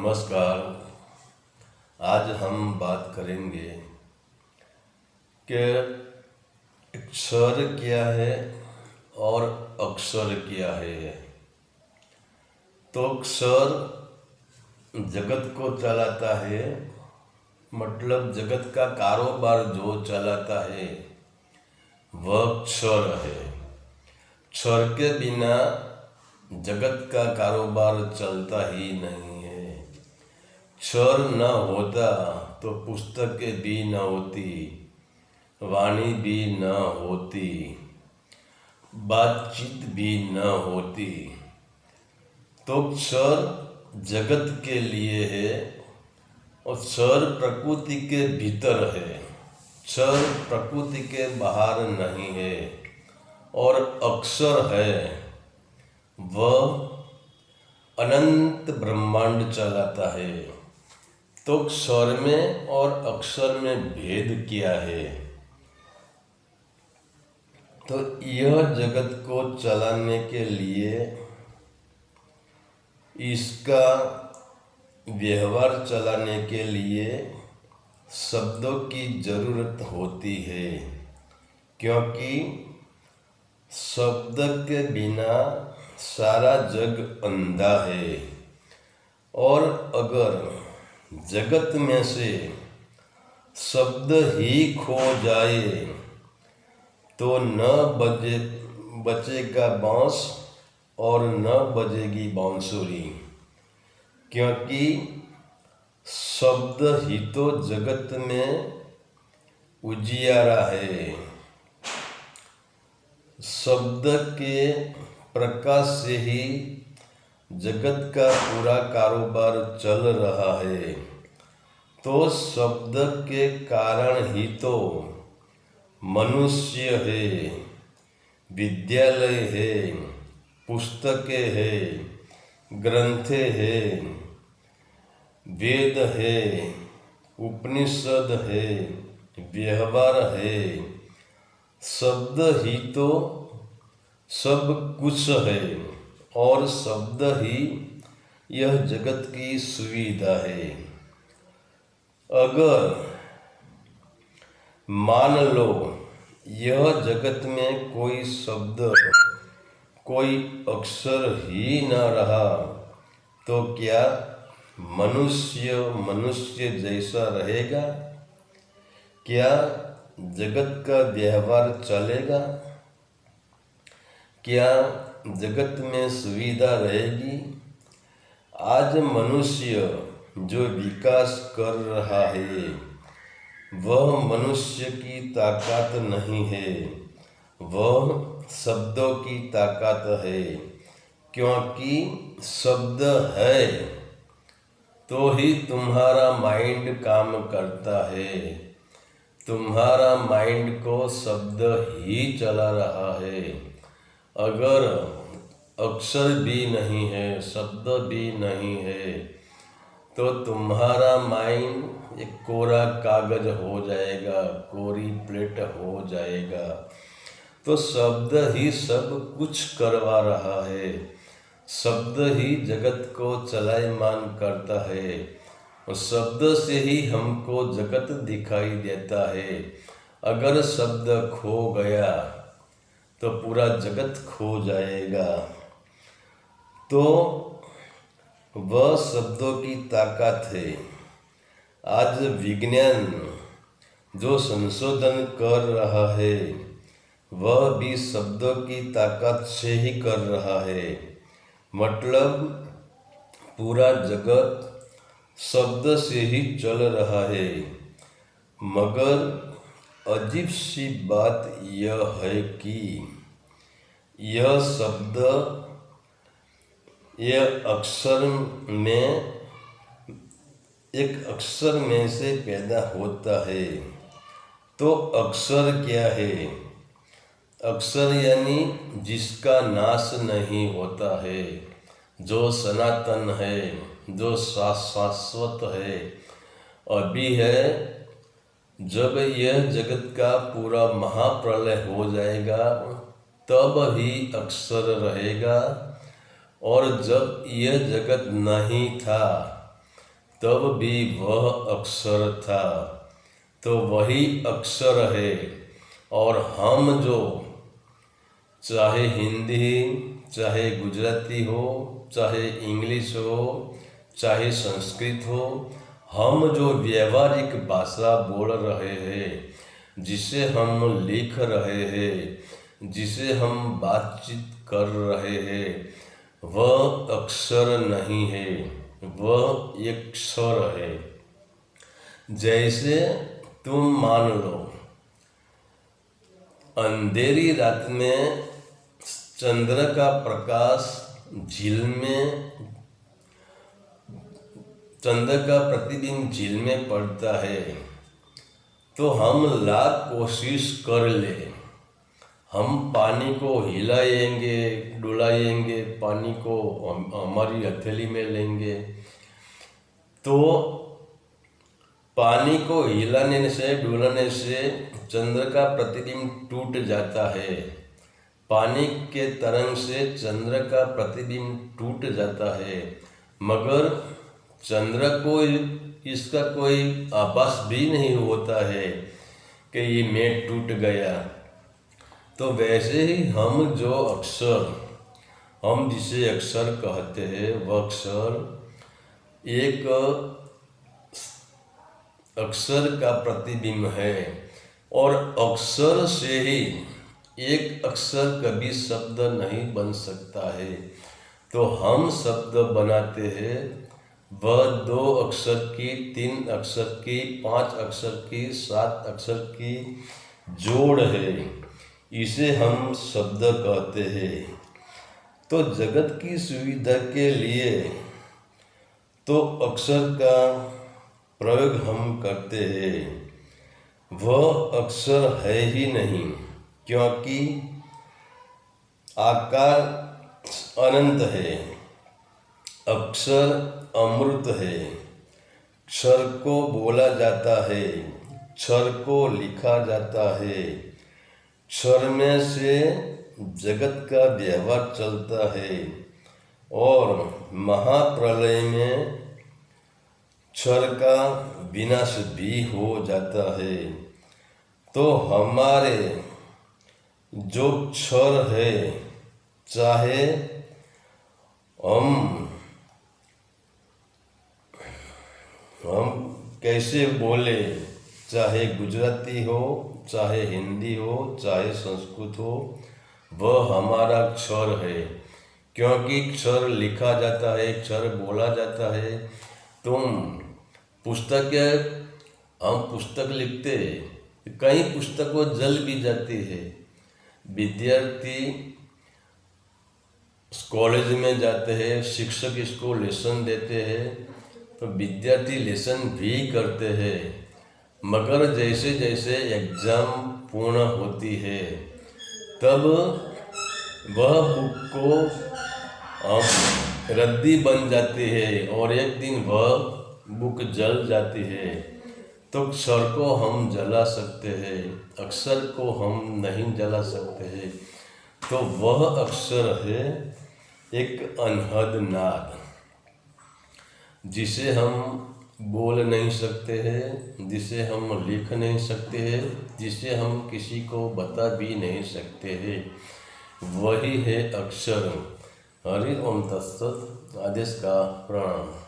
नमस्कार। आज हम बात करेंगे कि अक्षर क्या है और अक्षर क्या है। तो अक्षर जगत को चलाता है, मतलब जगत का कारोबार जो चलाता है वह अक्षर है। अक्षर के बिना जगत का कारोबार चलता ही नहीं है। अक्षर न होता तो पुस्तकें भी न होती, वाणी भी न होती, बातचीत भी न होती। तो अक्षर जगत के लिए है और अक्षर प्रकृति के भीतर है, अक्षर प्रकृति के बाहर नहीं है। और अक्षर है वह अनंत ब्रह्मांड चलाता है। तो अक्षर में और अक्षर में भेद क्या है? तो यह जगत को चलाने के लिए, इसका व्यवहार चलाने के लिए शब्दों की जरूरत होती है, क्योंकि शब्द के बिना सारा जग अंधा है। और अगर जगत में से शब्द ही खो जाए तो न बचेगा बांस और न बजेगी बांसुरी, क्योंकि शब्द ही तो जगत में उजियारा है। शब्द के प्रकाश से ही जगत का पूरा कारोबार चल रहा है। तो शब्द के कारण ही तो मनुष्य है, विद्यालय है, पुस्तकें है, ग्रंथे है, वेद है, उपनिषद है, व्यवहार है। शब्द ही तो सब कुछ है और शब्द ही यह जगत की सुविधा है। अगर मान लो यह जगत में कोई शब्द, कोई अक्षर ही न रहा, तो क्या मनुष्य मनुष्य जैसा रहेगा? क्या जगत का व्यवहार चलेगा? क्या जगत में सुविधा रहेगी? आज मनुष्य जो विकास कर रहा है वह मनुष्य की ताकत नहीं है, वह शब्दों की ताकत है। क्योंकि शब्द है तो ही तुम्हारा माइंड काम करता है, तुम्हारा माइंड को शब्द ही चला रहा है। अगर अक्षर भी नहीं है, शब्द भी नहीं है, तो तुम्हारा माइंड एक कोरा कागज हो जाएगा, कोरी प्लेट हो जाएगा। तो शब्द ही सब कुछ करवा रहा है, शब्द ही जगत को चलायमान करता है और शब्द से ही हमको जगत दिखाई देता है। अगर शब्द खो गया तो पूरा जगत खो जाएगा। तो वह शब्दों की ताकत है। आज विज्ञान जो संशोधन कर रहा है वह भी शब्दों की ताकत से ही कर रहा है। मतलब पूरा जगत शब्द से ही चल रहा है। मगर अजीब सी बात यह है कि यह शब्द, यह अक्षर में, एक अक्षर में से पैदा होता है। तो अक्षर क्या है? अक्षर यानी जिसका नाश नहीं होता है, जो सनातन है, जो शाश्वत है। अभी है, जब यह जगत का पूरा महाप्रलय हो जाएगा तब ही अक्षर रहेगा। और जब यह जगत नहीं था तब भी वह अक्षर था, तो वही अक्षर है। और हम जो, चाहे हिंदी, चाहे गुजराती हो, चाहे इंग्लिश हो, चाहे संस्कृत हो, हम जो व्यवहारिक भाषा बोल रहे हैं, जिसे हम लिख रहे हैं, जिसे हम बातचीत कर रहे हैं, वह अक्षर नहीं है, वह एक स्वर है। जैसे तुम मान लो, अंधेरी रात में चंद्र का प्रकाश झील में, चंद्र का प्रतिबिंब झील में पड़ता है, तो हम लाख कोशिश कर ले, हम पानी को हिलाएंगे, डुलाएंगे, पानी को हमारी हथेली में लेंगे, तो पानी को हिलाने से, डुलाने से चंद्र का प्रतिबिंब टूट जाता है। पानी के तरंग से चंद्र का प्रतिबिंब टूट जाता है, मगर चंद्र को इसका कोई आभास भी नहीं होता है कि ये मैं टूट गया। तो वैसे ही हम जो अक्षर, हम जिसे अक्षर कहते हैं, वह अक्षर एक अक्षर का प्रतिबिंब है। और अक्षर से ही, एक अक्षर कभी शब्द नहीं बन सकता है। तो हम शब्द बनाते हैं, वह 2 अक्षर की, 3 अक्षर की, 5 अक्षर की, 7 अक्षर की जोड़ है, इसे हम शब्द कहते हैं। तो जगत की सुविधा के लिए तो अक्षर का प्रयोग हम करते हैं, वह अक्षर है ही नहीं, क्योंकि आकार अनंत है, अक्षर अमृत है। क्षर को बोला जाता है, क्षर को लिखा जाता है, क्षर में से जगत का व्यवहार चलता है, और महाप्रलय में क्षर का विनाश भी हो जाता है। तो हमारे जो क्षर है, चाहे हम कैसे बोले, चाहे गुजराती हो, चाहे हिंदी हो, चाहे संस्कृत हो, वह हमारा क्षर है। क्योंकि क्षर लिखा जाता है, क्षर बोला जाता है। हम पुस्तक लिखते, कई पुस्तकों जल भी जाती है। विद्यार्थी कॉलेज में जाते हैं, शिक्षक इसको लेसन देते हैं, तो विद्यार्थी लेसन भी करते हैं, मगर जैसे जैसे एग्जाम पूर्ण होती है, तब वह बुक को रद्दी बन जाती है, और एक दिन वह बुक जल जाती है। तो क्षर को हम जला सकते हैं, अक्षर को हम नहीं जला सकते हैं। तो वह अक्षर है एक अनहद नाद, जिसे हम बोल नहीं सकते हैं, जिसे हम लिख नहीं सकते हैं, जिसे हम किसी को बता भी नहीं सकते हैं, वही है अक्षर। हरि ओम तत्सत। आदेश का प्रणाम।